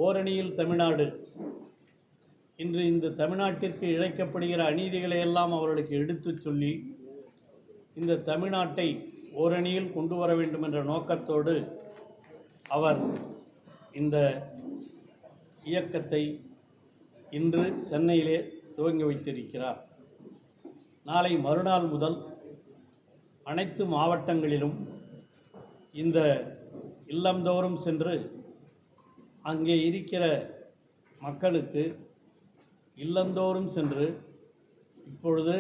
ஓரணியில் தமிழ்நாடு. இன்று இந்த தமிழ்நாட்டிற்கு இழைக்கப்படுகிற அநீதிகளை எல்லாம் அவர்களுக்கு எடுத்துச் சொல்லி இந்த தமிழ்நாட்டை ஓரணியில் கொண்டு வர வேண்டும் என்ற நோக்கத்தோடு அவர் இந்த இயக்கத்தை இன்று சென்னையிலே துவங்கி வைத்திருக்கிறார். நாளை மறுநாள் முதல் அனைத்து மாவட்டங்களிலும் இந்த இல்லந்தோறும் சென்று அங்கே இருக்கிற மக்களுக்கு இல்லந்தோறும் சென்று இப்பொழுது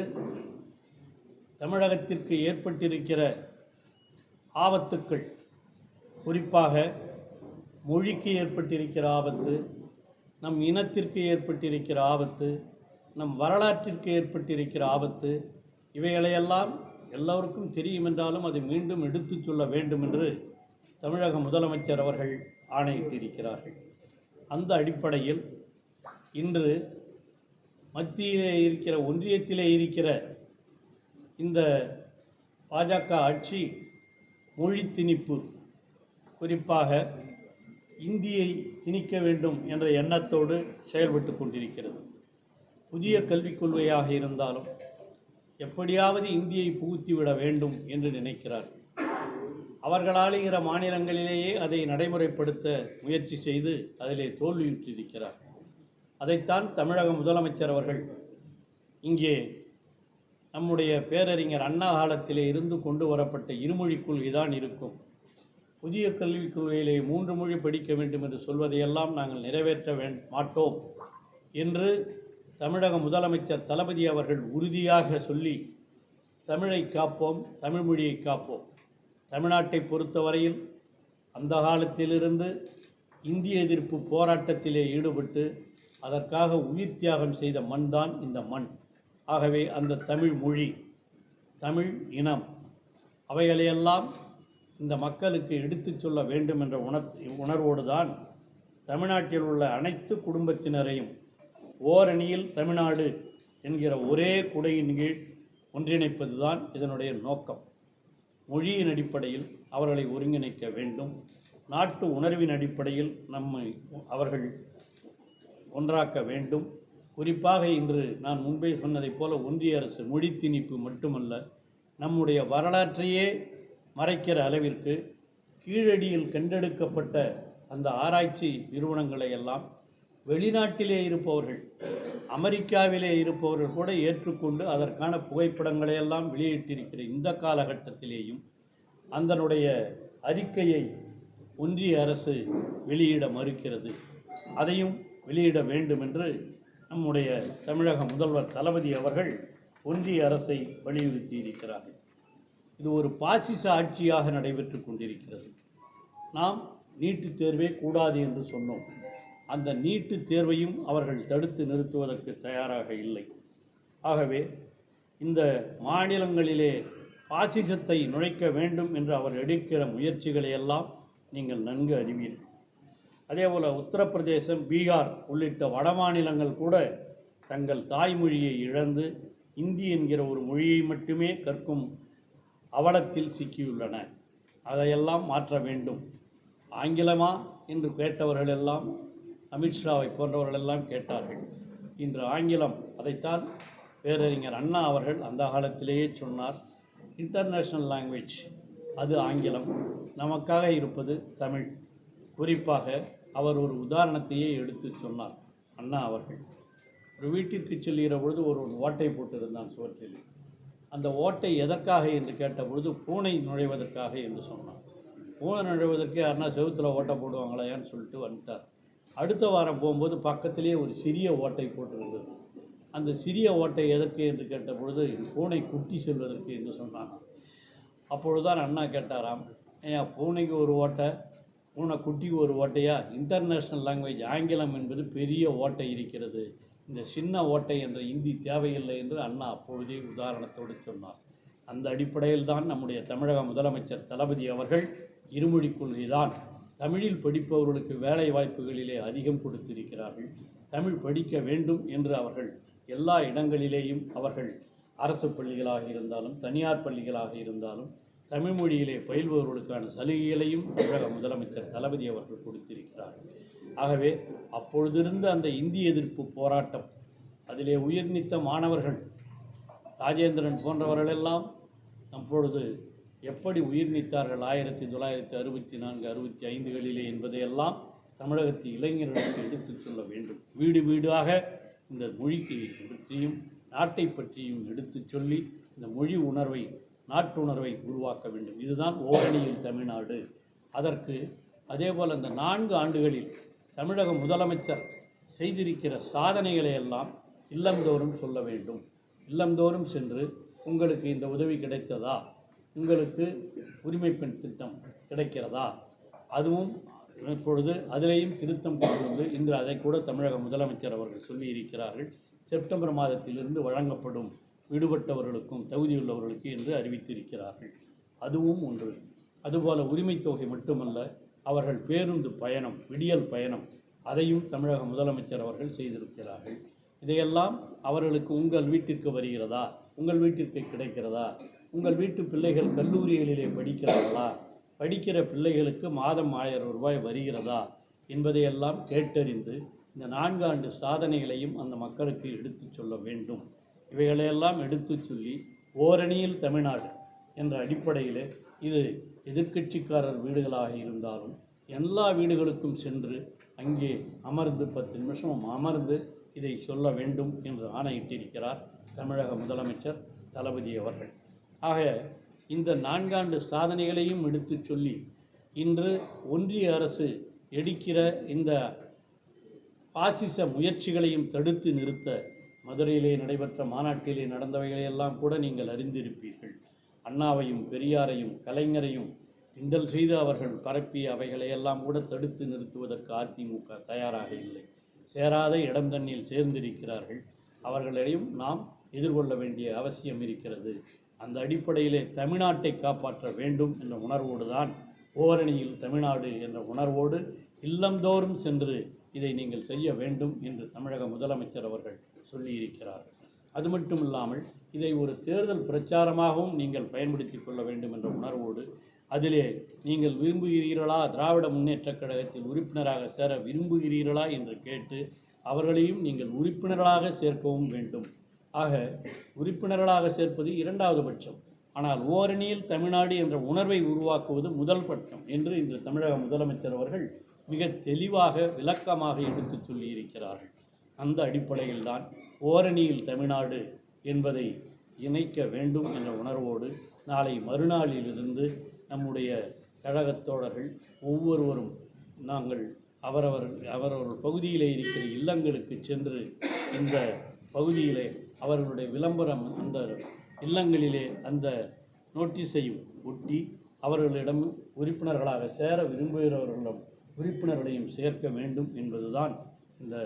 தமிழகத்திற்கு ஏற்பட்டிருக்கிற ஆபத்துக்கள், குறிப்பாக மொழிக்கு ஏற்பட்டிருக்கிற ஆபத்து, நம் இனத்திற்கு ஏற்பட்டிருக்கிற ஆபத்து, நம் வரலாற்றிற்கு ஏற்பட்டிருக்கிற ஆபத்து, இவைகளையெல்லாம் எல்லோருக்கும் தெரியும் என்றாலும் அதை மீண்டும் எடுத்துச் சொல்ல வேண்டும் என்று தமிழக முதலமைச்சர் அவர்கள் ஆணையிட்டிருக்கிறார்கள். அந்த அடிப்படையில் இன்று மத்தியிலே இருக்கிற, ஒன்றியத்திலே இருக்கிற இந்த பாஜக ஆட்சி மொழி திணிப்பு, குறிப்பாக இந்தியை திணிக்க வேண்டும் என்ற எண்ணத்தோடு செயல்பட்டு கொண்டிருக்கிறது. புதிய கல்விக் கொள்கையாக இருந்தாலும் எப்படியாவது இந்தியை புகுத்திவிட வேண்டும் என்று நினைக்கிறார்கள். அவர்கள் ஆளுகிற மாநிலங்களிலேயே அதை நடைமுறைப்படுத்த முயற்சி செய்து அதிலே தோல்வியுற்றிருக்கிறார். அதைத்தான் தமிழக முதலமைச்சர் அவர்கள் இங்கே நம்முடைய பேரறிஞர் அண்ணா காலத்திலே இருந்து கொண்டு வரப்பட்ட இருமொழிக் கொள்கை தான் இருக்கும். புதிய கல்விக் கொள்கையிலே 3 மொழி படிக்க வேண்டும் என்று சொல்வதையெல்லாம் நாங்கள் நிறைவேற்ற மாட்டோம் என்று தமிழக முதலமைச்சர் தளபதி அவர்கள் உறுதியாக சொல்லி, தமிழை காப்போம், தமிழ் மொழியை காப்போம். தமிழ்நாட்டை பொறுத்தவரையில் அந்த காலத்திலிருந்து இந்திய எதிர்ப்பு போராட்டத்திலே ஈடுபட்டு அதற்காக உயிர் தியாகம் செய்த மண் தான் இந்த மண். ஆகவே அந்த தமிழ் மொழி, தமிழ் இனம், அவைகளையெல்லாம் இந்த மக்களுக்கு எடுத்துச் சொல்ல வேண்டும் என்ற உணர்வோடு தான் தமிழ்நாட்டில் உள்ள அனைத்து குடும்பத்தினரையும் ஓரணியில் தமிழ்நாடு என்கிற ஒரே குடையின் கீழ் ஒன்றிணைப்பது தான் இதனுடைய நோக்கம். மொழியின் அடிப்படையில் அவர்களை ஒருங்கிணைக்க வேண்டும். நாட்டு உணர்வின் அடிப்படையில் அவர்கள் ஒன்றாக்க வேண்டும். குறிப்பாக இன்று நான் முன்பே சொன்னதைப் போல ஒன்றிய அரசு மொழி திணிப்பு மட்டுமல்ல, நம்முடைய வரலாற்றையே மறைக்கிற அளவிற்கு கீழடியில் கண்டெடுக்கப்பட்ட அந்த ஆராய்ச்சி நிறுவனங்களை எல்லாம் வெளிநாட்டிலே இருப்பவர்கள், அமெரிக்காவிலே இருப்பவர்கள் கூட ஏற்றுக்கொண்டு அதற்கான புகைப்படங்களை எல்லாம் வெளியிட்டிருக்கிற இந்த காலகட்டத்திலேயும் அதனுடைய அறிக்கையை ஒன்றிய அரசு வெளியிட மறுக்கிறது. அதையும் வெளியிட வேண்டும் என்று நம்முடைய தமிழக முதல்வர் தளபதி அவர்கள் ஒன்றிய அரசை வலியுறுத்தி இருக்கிறார்கள். இது ஒரு பாசிச ஆட்சியாக நடைபெற்று கொண்டிருக்கிறது. நாம் நீட்டுத் தேர்வே கூடாது என்று சொன்னோம். அந்த நீட்டுத் தேர்வையும் அவர்கள் தடுத்து நிறுத்துவதற்கு தயாராக இல்லை. ஆகவே இந்த மாநிலங்களிலே பாசிசத்தை நுழைக்க வேண்டும் என்று அவர் எடுக்கிற முயற்சிகளை எல்லாம் நீங்கள் நன்கு அறிவீர்கள். அதேபோல் உத்தரப்பிரதேசம், பீகார் உள்ளிட்ட வட மாநிலங்கள் கூட தங்கள் தாய்மொழியை இழந்து இந்தி என்கிற ஒரு மொழியை மட்டுமே கற்கும் அவலத்தில் சிக்கியுள்ளன. அதையெல்லாம் மாற்ற வேண்டும். ஆங்கிலமா என்று கேட்டவர்களெல்லாம் அமித்ஷாவை போன்றவர்களெல்லாம் கேட்டார்கள். இன்று ஆங்கிலம், அதைத்தான் பேரறிஞர் அண்ணா அவர்கள் அந்த காலத்திலேயே சொன்னார். இன்டர்நேஷ்னல் லாங்குவேஜ் அது ஆங்கிலம், நமக்காக இருப்பது தமிழ். குறிப்பாக அவர் ஒரு உதாரணத்தையே எடுத்து சொன்னார். அண்ணா அவர்கள் ஒரு வீட்டிற்கு செல்கிற பொழுது ஒரு ஓட்டை போட்டிருந்தான் சுவற்றில். அந்த ஓட்டை எதற்காக என்று கேட்டபொழுது பூனை நுழைவதற்காக என்று சொன்னார். பூனை நுழைவதற்கு யாருன்னா செவுத்தில் ஓட்டை போடுவாங்களையான்னு சொல்லிட்டு வந்துட்டார். அடுத்த வாரம் போகும்போது பக்கத்திலே ஒரு சிறிய ஓட்டை போட்டிருந்தது. அந்த சிறிய ஓட்டை எதற்கு என்று கேட்டபொழுது பூனை குட்டி செல்வதற்கு என்று சொன்னாங்க. அப்பொழுதுதான் அண்ணா கேட்டாராம், ஏன் பூனைக்கு ஒரு ஓட்டை, பூனை குட்டிக்கு ஒரு ஓட்டையா? இன்டர்நேஷ்னல் லாங்குவேஜ் ஆங்கிலம் என்பது பெரிய ஓட்டை இருக்கிறது, இந்த சின்ன ஓட்டை என்ற இந்தி தேவையில்லை என்று அண்ணா அப்பொழுதே உதாரணத்தோடு சொன்னார். அந்த அடிப்படையில் தான் நம்முடைய தமிழக முதலமைச்சர் தளபதி அவர்கள் இருமொழிக் கொள்கைதான் தமிழில் படிப்பவர்களுக்கு வேலை வாய்ப்புகளிலே அதிகம் கொடுத்திருக்கிறார்கள். தமிழ் படிக்க வேண்டும் என்று அவர்கள் எல்லா இடங்களிலேயும், அவர்கள் அரசு பள்ளிகளாக இருந்தாலும் தனியார் பள்ளிகளாக இருந்தாலும் தமிழ் மொழியிலே பயில்பவர்களுக்கான சலுகைகளையும் தமிழக முதலமைச்சர் தளபதி அவர்கள் கொடுத்திருக்கிறார். ஆகவே அப்பொழுதிருந்த அந்த இந்திய எதிர்ப்பு போராட்டம், அதிலே உயிர்நீத்த மாணவர்கள் ராஜேந்திரன் போன்றவர்களெல்லாம் அப்பொழுது எப்படி உயிர் நீத்தார்கள் 1964, 65களிலே என்பதையெல்லாம் தமிழகத்து இளைஞர்களுக்கு எடுத்துச் சொல்ல வேண்டும். வீடு வீடாக இந்த மொழிக்கு பற்றியும் நாட்டை பற்றியும் எடுத்துச் சொல்லி இந்த மொழி உணர்வை, நாட்டுணர்வை உருவாக்க வேண்டும். இதுதான் ஓரணியில் தமிழ்நாடு. அதற்கு அதேபோல் அந்த 4 ஆண்டுகளில் தமிழக முதலமைச்சர் செய்திருக்கிற சாதனைகளை எல்லாம் இல்லந்தோறும் சொல்ல வேண்டும். இல்லந்தோறும் சென்று உங்களுக்கு இந்த உதவி கிடைத்ததா, உங்களுக்கு உரிமை பெண் திட்டம் கிடைக்கிறதா, அதுவும் இப்பொழுது அதிலேயும் திருத்தம் கொண்டு வந்து இன்று அதை கூட தமிழக முதலமைச்சர் அவர்கள் சொல்லியிருக்கிறார்கள். செப்டம்பர் மாதத்திலிருந்து வழங்கப்படும் விடுபட்டவர்களுக்கும் தகுதியுள்ளவர்களுக்கு என்று அறிவித்திருக்கிறார்கள். அதுவும் ஒன்று. அதுபோல உரிமை தொகை மட்டுமல்ல, அவர்கள் பேருந்து பயணம், விடியல் பயணம், அதையும் தமிழக முதலமைச்சர் அவர்கள் செய்திருக்கிறார்கள். இதையெல்லாம் அவர்களுக்கு உங்கள் வீட்டிற்கு வருகிறதா, உங்கள் வீட்டிற்கு கிடைக்கிறதா, உங்கள் வீட்டு பிள்ளைகள் கல்லூரிகளிலே படிக்கிறார்களா, படிக்கிற பிள்ளைகளுக்கு மாதம் 1000 ரூபாய் வருகிறதா என்பதையெல்லாம் கேட்டறிந்து இந்த 4 ஆண்டு சாதனைகளையும் அந்த மக்களுக்கு எடுத்துச் சொல்ல வேண்டும். இவைகளையெல்லாம் எடுத்துச் சொல்லி ஓரணியில் தமிழ்நாடு என்ற அடிப்படையில் இது எதிர்க்கட்சிக்காரர் வீடுகளாக இருந்தாலும் எல்லா வீடுகளுக்கும் சென்று அங்கே அமர்ந்து 10 நிமிஷம் அமர்ந்து இதை சொல்ல வேண்டும் என்று ஆணையிட்டிருக்கிறார் தமிழக முதலமைச்சர் தளபதி அவர்கள். ஆக இந்த 4 ஆண்டு சாதனைகளையும் எடுத்து சொல்லி இன்று ஒன்றிய அரசு எடுக்கிற இந்த பாசிச முயற்சிகளையும் தடுத்து நிறுத்த மதுரையிலே நடைபெற்ற மாநாட்டிலே நடந்தவைகளையெல்லாம் கூட நீங்கள் அறிந்திருப்பீர்கள். அண்ணாவையும் பெரியாரையும் கலைஞரையும் கிண்டல் செய்து அவர்கள் பரப்பிய அவைகளையெல்லாம் கூட தடுத்து நிறுத்துவதற்கு அதிமுக தயாராக இல்லை. சேராத இடம் தண்ணில் சேர்ந்திருக்கிறார்கள். அவர்களையும் நாம் எதிர்கொள்ள வேண்டிய அவசியம் இருக்கிறது. அந்த அடிப்படையிலே தமிழ்நாட்டை காப்பாற்ற வேண்டும் என்ற உணர்வோடு தான் ஓரணியில் தமிழ்நாடு என்ற உணர்வோடு இல்லந்தோறும் சென்று இதை நீங்கள் செய்ய வேண்டும் என்று தமிழக முதலமைச்சர் அவர்கள் சொல்லியிருக்கிறார்கள். அது மட்டும் இல்லாமல் இதை ஒரு தேர்தல் பிரச்சாரமாகவும் நீங்கள் பயன்படுத்தி கொள்ள வேண்டும் என்ற உணர்வோடு அதிலே நீங்கள் விரும்புகிறீர்களா, திராவிட முன்னேற்றக் கழகத்தில் உறுப்பினராக சேர விரும்புகிறீர்களா என்று கேட்டு அவர்களையும் நீங்கள் உறுப்பினர்களாக சேர்க்கவும் வேண்டும். ஆக உறுப்பினர்களாக சேர்ப்பது 2வது பட்சம். ஆனால் ஓரணியில் தமிழ்நாடு என்ற உணர்வை உருவாக்குவது முதல் பட்சம் என்று இன்று தமிழக முதலமைச்சர் அவர்கள் மிக தெளிவாக விளக்கமாக எடுத்து சொல்லியிருக்கிறார்கள். அந்த அடிப்படையில் தான் ஓரணியில் தமிழ்நாடு என்பதை இணைக்க வேண்டும் என்ற உணர்வோடு நாளை மறுநாளிலிருந்து நம்முடைய கழகத் தோழர்கள் ஒவ்வொருவரும் நாங்கள் அவரவர் பகுதியிலே இருக்கிற இல்லங்களுக்கு சென்று இந்த பகுதியிலே அவர்களுடைய விளம்பரம் அந்த இல்லங்களிலே அந்த நோட்டீஸையும் ஒட்டி அவர்களிடம் உறுப்பினர்களாக சேர விரும்புகிறவர்களிடம் உறுப்பினர்களையும் சேர்க்க வேண்டும் என்பதுதான் இந்த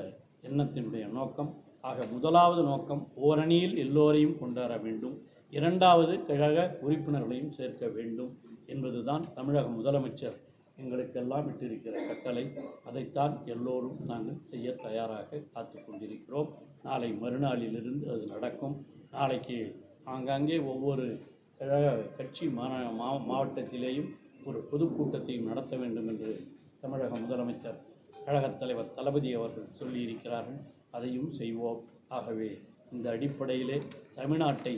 எண்ணத்தினுடைய நோக்கம். ஆக முதலாவது நோக்கம் ஓரணியில் எல்லோரையும் கொண்டாட வேண்டும், 2வது கழக உறுப்பினர்களையும் சேர்க்க வேண்டும் என்பதுதான் தமிழக முதலமைச்சர் எங்களுக்கெல்லாம் இட்டிருக்கிற கட்டளை. அதைத்தான் எல்லோரும் நாங்கள் செய்ய தயாராக காத்து கொண்டிருக்கிறோம். நாளை மறுநாளிலிருந்து அது நடக்கும். நாளைக்கு ஆங்காங்கே ஒவ்வொரு கழக கட்சி மாவட்டத்திலேயும் ஒரு பொதுக்கூட்டத்தையும் நடத்த வேண்டும் என்று தமிழக முதலமைச்சர் கழகத் தலைவர் தளபதி அவர்கள் சொல்லியிருக்கிறார்கள். அதையும் செய்வோம். ஆகவே இந்த அடிப்படையிலே தமிழ்நாட்டை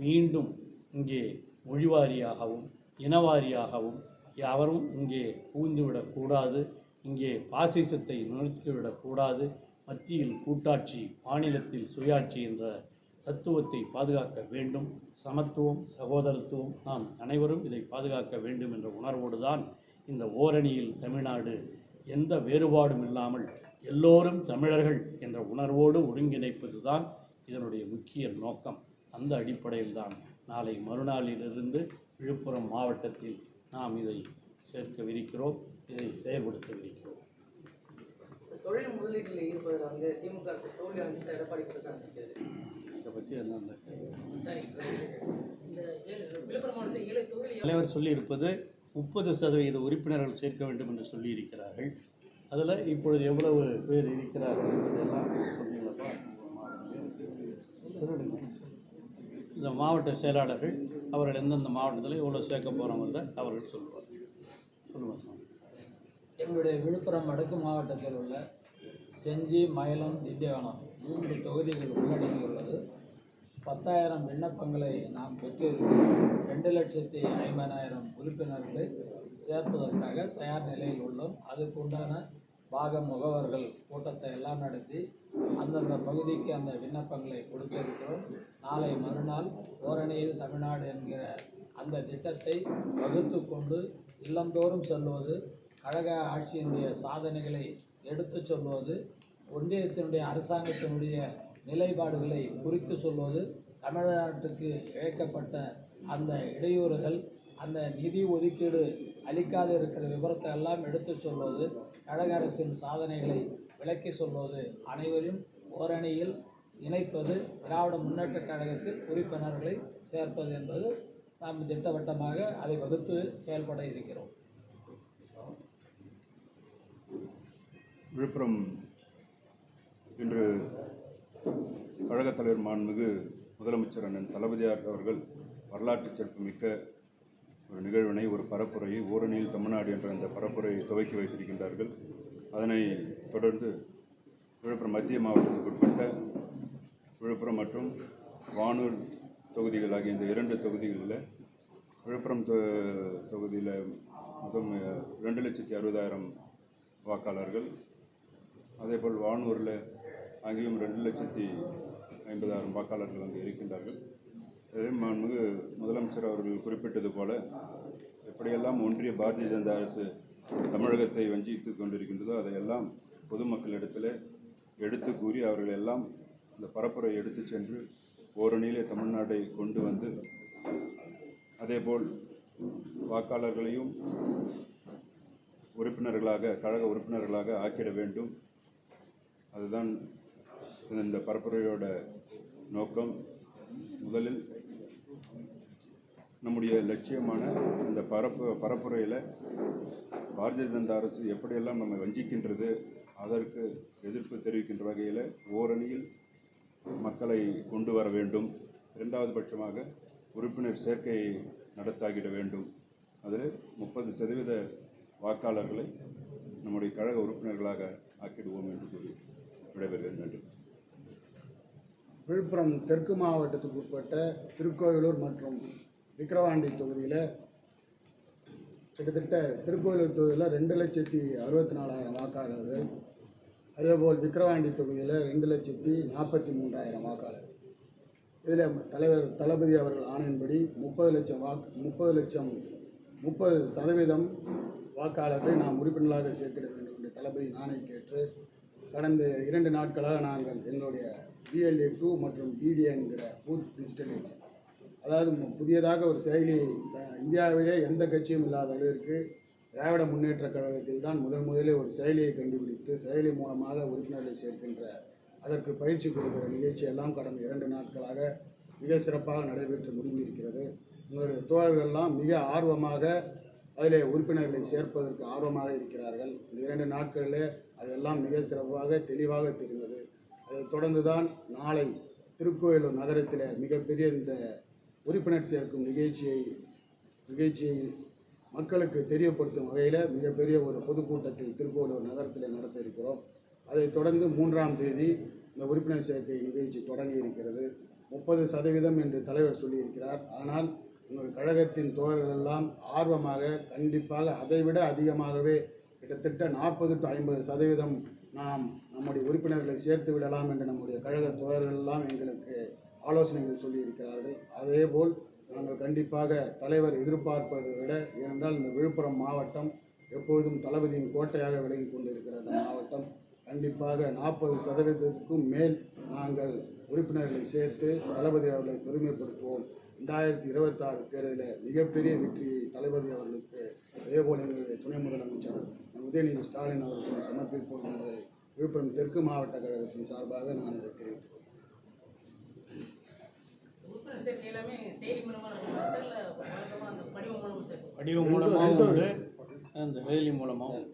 மீண்டும் இங்கே மொழிவாரியாகவும் இனவாரியாகவும் யாவரும் இங்கே புகுந்துவிடக்கூடாது, இங்கே பாசிசத்தை நுழைத்துவிடக்கூடாது, மத்தியில் கூட்டாட்சி மாநிலத்தில் சுயாட்சி என்ற தத்துவத்தை பாதுகாக்க வேண்டும். சமத்துவம் சகோதரத்துவம் நாம் அனைவரும் இதை பாதுகாக்க வேண்டும் என்ற உணர்வோடு தான் இந்த ஓரணியில் தமிழ்நாடு எந்த வேறுபாடும் இல்லாமல் எல்லோரும் தமிழர்கள் என்ற உணர்வோடு ஒருங்கிணைப்பது தான் இதனுடைய முக்கிய நோக்கம். அந்த அடிப்படையில் தான் நாளை மறுநாளிலிருந்து விழுப்புரம் மாவட்டத்தில் நாம் இதை சேர்க்கவிருக்கிறோம், இதை செயல்படுத்தவிருக்கிறோம். தொழில் முதலீட்டில் ஈடுபடுற அங்கே திமுக தோல்வி அடைந்த எடப்பாடி பிரசாந்த் இதை பற்றி என்ன விழுப்புரம் மாவட்டத்தில் 7 தொழில் தலைவர் சொல்லியிருப்பது 30% உறுப்பினர்கள் சேர்க்க வேண்டும் என்று சொல்லியிருக்கிறார்கள். அதில் இப்பொழுது எவ்வளவு பேர் இருக்கிறார்கள் என்பதெல்லாம் சொன்னீங்களப்பா? இந்த மாவட்ட செயலாளர்கள் அவர்கள் எந்தெந்த மாவட்டத்தில் எவ்வளோ சேர்க்க போகிறோங்கிறத அவர்கள் சொல்லுவார். சொல்லுவாங்க சார். எங்களுடைய விழுப்புரம் வடக்கு மாவட்டத்தில் உள்ள செஞ்சி, மயிலம், திண்டிவனம் 3 தொகுதிகள் உள்ளடங்கியுள்ளது. 10,000 விண்ணப்பங்களை நாம் பெற்றிருக்கிறோம். 2,50,000 உறுப்பினர்களை சேர்ப்பதற்காக தயார் நிலையில் உள்ளோம். அதுக்கு உண்டான பாக முகவர்கள் கூட்டத்தை எல்லாம் நடத்தி அந்தந்த பகுதிக்கு அந்த விண்ணப்பங்களை கொடுத்திருக்கிறோம். நாளை மறுநாள் ஓரணியில் தமிழ்நாடு என்கிற அந்த திட்டத்தை வகுத்து கொண்டு இல்லந்தோறும் செல்வது, கழக ஆட்சியினுடைய சாதனைகளை எடுத்து சொல்வது, ஒன்றியத்தினுடைய அரசாங்கத்தினுடைய நிலைப்பாடுகளை குறித்து சொல்வது, தமிழ்நாட்டுக்கு இழைக்கப்பட்ட அந்த இடையூறுகள், அந்த நிதி ஒதுக்கீடு அளிக்காது இருக்கிற விவரத்தை எல்லாம் எடுத்து சொல்வது, கழக அரசின் சாதனைகளை விளக்கி சொல்வது, அனைவரும் ஓரணியில் இணைப்பது, திராவிட முன்னேற்றக் கழகத்தில் உறுப்பினர்களை சேர்ப்பது என்பது நாம் திட்டவட்டமாக அதை வகுத்து செயல்பட இருக்கிறோம். விழுப்புரம் இன்று கழகத் தலைவர் மாண்புமிகு முதலமைச்சர் அண்ணன் தளபதியார் அவர்கள் வரலாற்று சிறப்புமிக்க ஒரு நிகழ்வினை, ஒரு பரப்புரையை, ஓரணியில் தமிழ்நாடு என்ற அந்த பரப்புரையை துவக்கி வைத்திருக்கின்றார்கள். அதனை தொடர்ந்து விழுப்புரம் மத்திய மாவட்டத்துக்கு உட்பட்ட விழுப்புரம் மற்றும் வானூர் தொகுதிகள் ஆகிய இந்த 2 தொகுதிகளில் விழுப்புரம் தொகுதியில் மொத்தம் 2,60,000 வாக்காளர்கள், அதேபோல் வானூரில் அங்கேயும் 2,50,000 வாக்காளர்கள் அங்கே இருக்கின்றார்கள். அதே மாண்புமிகு முதலமைச்சர் அவர்கள் குறிப்பிட்டது போல எப்படியெல்லாம் ஒன்றிய பாரதிய ஜனதா அரசு தமிழகத்தை வஞ்சித்து கொண்டிருக்கின்றதோ அதையெல்லாம் பொதுமக்களிடத்தில் எடுத்து கூறி அவர்கள் எல்லாம் இந்த பரப்புரை எடுத்து சென்று ஓரணியிலே தமிழ்நாட்டை கொண்டு வந்து அதேபோல் வாக்காளர்களையும் உறுப்பினர்களாக, கழக உறுப்பினர்களாக ஆக்கிட வேண்டும். அதுதான் இந்த பரப்புரையோட நோக்கம். முதலில் நம்முடைய லட்சியமான இந்த பரப்புரையில் பாரதிய ஜனதா அரசு எப்படியெல்லாம் நம்ம வஞ்சிக்கின்றது, அதற்கு எதிர்ப்பு தெரிவிக்கின்ற வகையில் ஓரணியில் மக்களை கொண்டு வர வேண்டும். 2வது பட்சமாக உறுப்பினர் சேர்க்கையை நடத்தாகிட வேண்டும். அதில் 30% வாக்காளர்களை நம்முடைய கழக உறுப்பினர்களாக ஆக்கிடுவோம் என்று கூறி விடைபெறுகிறேன். நன்றி. விழுப்புரம் தெற்கு மாவட்டத்துக்கு உட்பட்ட திருக்கோவிலூர் மற்றும் விக்கிரவாண்டி தொகுதியில் கிட்டத்தட்ட திருக்கோவிலூர் தொகுதியில் 2,64,000 வாக்காளர்கள், அதேபோல் விக்கிரவாண்டி தொகுதியில் 2,43,000 வாக்காளர்கள். இதில் தலைவர் தளபதி அவர்கள் ஆணையின்படி 30% வாக்காளர்களை நாம் உறுப்பினர்களாக சேர்த்திட வேண்டும் என்று தளபதி ஆணைக்கேற்று கடந்த 2 நாட்களாக நாங்கள் எங்களுடைய BLA 2 மற்றும் BDA என்கிற பூத் டிஜிட்டலைசேஷன், அதாவது புதியதாக ஒரு செயலியை இந்தியாவிலே எந்த கட்சியும் இல்லாத அளவிற்கு திராவிட முன்னேற்றக் கழகத்தில் தான் முதலிலே ஒரு செயலியை கண்டுபிடித்து செயலி மூலமாக உறுப்பினர்களை சேர்க்கின்ற, அதற்கு பயிற்சி கொடுக்கிற நிகழ்ச்சி எல்லாம் கடந்த 2 நாட்களாக மிக சிறப்பாக நடைபெற்று முடிந்திருக்கிறது. உங்களுடைய தோழர்கள்லாம் மிக ஆர்வமாக அதிலே உறுப்பினர்களை சேர்ப்பதற்கு ஆர்வமாக இருக்கிறார்கள். இந்த 2 நாட்களிலே அதெல்லாம் மிக சிறப்பாக தெளிவாக தெரிந்தது. அதைத் தொடர்ந்து தான் நாளை திருக்கோயிலூர் நகரத்தில் மிகப்பெரிய இந்த உறுப்பினர் சேர்க்கும் நிகழ்ச்சியை மக்களுக்கு தெரியப்படுத்தும் வகையில் மிகப்பெரிய ஒரு பொதுக்கூட்டத்தை திருக்கோயிலூர் நகரத்தில் நடத்த இருக்கிறோம். அதைத் தொடர்ந்து 3ஆம் தேதி இந்த உறுப்பினர் சேர்க்கை நிகழ்ச்சி தொடங்கி இருக்கிறது. 30% என்று தலைவர் சொல்லியிருக்கிறார். ஆனால் உங்கள் கழகத்தின் தோழர்கள் எல்லாம் ஆர்வமாக கண்டிப்பாக அதைவிட அதிகமாகவே கிட்டத்தட்ட 40 to 50% நாம் நம்முடைய உறுப்பினர்களை சேர்த்து விடலாம் என்று நம்முடைய கழக தோழர்கள் எல்லாம் எங்களுக்கு ஆலோசனைகள் சொல்லியிருக்கிறார்கள். அதேபோல் நாங்கள் கண்டிப்பாக தலைவர் எதிர்பார்ப்பதை விட, ஏனென்றால் இந்த விழுப்புரம் மாவட்டம் எப்பொழுதும் தளபதியின் கோட்டையாக விலகி கொண்டிருக்கிற அந்த மாவட்டம் கண்டிப்பாக 40%க்கும் மேல் நாங்கள் உறுப்பினர்களை சேர்த்து தளபதி அவர்களை பெருமைப்படுத்துவோம். 2026 தேர்தலில் மிகப்பெரிய வெற்றியை தளபதி அவர்களுக்கு, அதேபோல் எங்களுடைய துணை முதலமைச்சர் உதயநிதி ஸ்டாலின் அவர்களுக்கும் சமர்ப்பிப்போம் என்பதை விழுப்புரம் தெற்கு மாவட்ட கழகத்தின் சார்பாக நான் இதை தெரிவித்துக் கொள்கிறேன். படிவம் மூலமாகவும் உண்டு, அந்த செயலி மூலமாகவும்.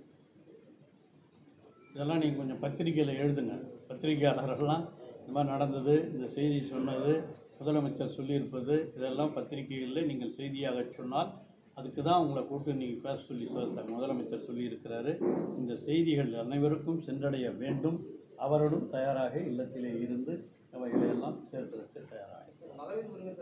இதெல்லாம் நீங்கள் கொஞ்சம் பத்திரிக்கையில் எழுதுங்க. பத்திரிகையாளர்கள்லாம் இந்த மாதிரி நடந்தது, இந்த செய்தி சொன்னது, முதலமைச்சர் சொல்லியிருப்பது இதெல்லாம் பத்திரிகைகளில் நீங்கள் செய்தியாக சொன்னால் அதுக்கு தான் உங்களை கூப்பிட்டு நீங்கள் பேச சொல்லி முதலமைச்சர் சொல்லியிருக்கிறாரு. இந்த செய்திகள் அனைவருக்கும் சென்றடைய வேண்டும். அவரோடும் தயாராக இல்லத்திலே இருந்து அவைகளையெல்லாம் சேர்ப்பதற்கு தயாராக மகளிர் உரிமை